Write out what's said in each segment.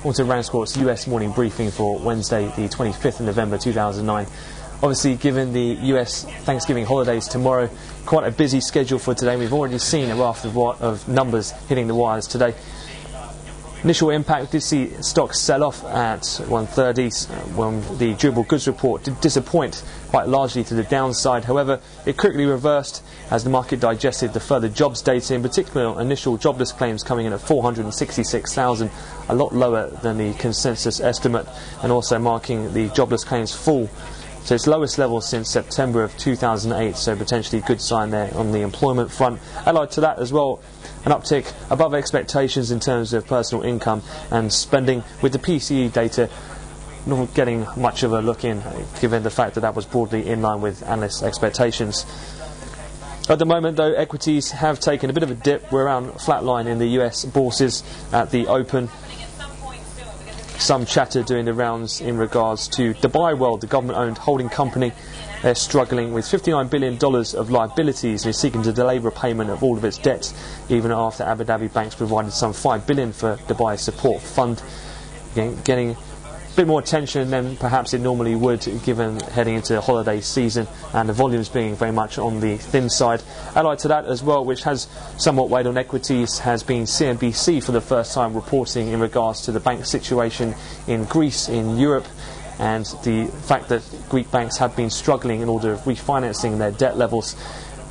on to RANsquawk's US morning briefing for Wednesday, the 25th of November 2009. Obviously, given the US Thanksgiving holidays tomorrow, quite a busy schedule for today. We've already seen a raft of numbers hitting the wires today. Initial impact did see stocks sell off at 1:30 when the durable goods report did disappoint quite largely to the downside. However, it quickly reversed as the market digested the further jobs data, in particular initial jobless claims coming in at 466,000, a lot lower than the consensus estimate, and also marking the jobless claims fall to its lowest level since September of 2008, so potentially a good sign there on the employment front. Allied to that as well, an uptick above expectations in terms of personal income and spending, with the PCE data not getting much of a look in, given the fact that that was broadly in line with analysts' expectations. At the moment, though, equities have taken a bit of a dip. We're around flatline in the US bourses at the open. Some chatter doing the rounds in regards to Dubai World, the government-owned holding company. They're struggling with $59 billion of liabilities and is seeking to delay repayment of all of its debts, even after Abu Dhabi banks provided some $5 billion for Dubai's support fund. Getting a bit more attention than perhaps it normally would, given heading into the holiday season and the volumes being very much on the thin side. Allied to that as well, which has somewhat weighed on equities, has been CNBC for the first time reporting in regards to the bank situation in Greece, in Europe, and the fact that Greek banks have been struggling in order of refinancing their debt levels.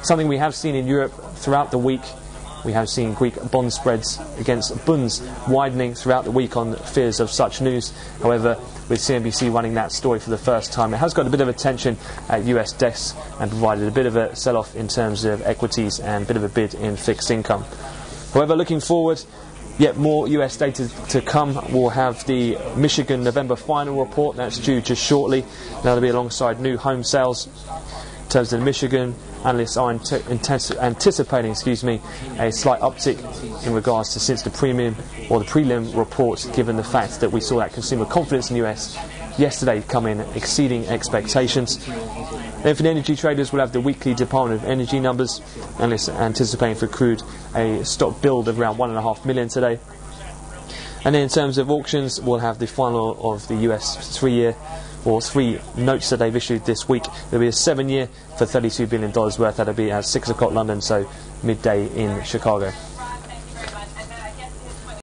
Something we have seen in Europe throughout the week. We have seen Greek bond spreads against bonds widening throughout the week on fears of such news. However, with CNBC running that story for the first time, it has got a bit of attention at US desks and provided a bit of a sell-off in terms of equities and a bit of a bid in fixed income. However, looking forward, yet more US data to come. We'll have the Michigan November final report. That's due just shortly. That'll be alongside new home sales. In terms of Michigan, analysts are anticipating a slight uptick in regards to since the prelim report, given the fact that we saw that consumer confidence in the US yesterday come in exceeding expectations. Then for the energy traders, we'll have the weekly Department of Energy numbers. Analysts are anticipating for crude a stock build of around 1.5 million today. And then in terms of auctions, we'll have the final of the US 3-year or 3 notes that they've issued this week. There'll be a 7-year for $32 billion worth. That'll be at 6 o'clock London, so midday in Chicago.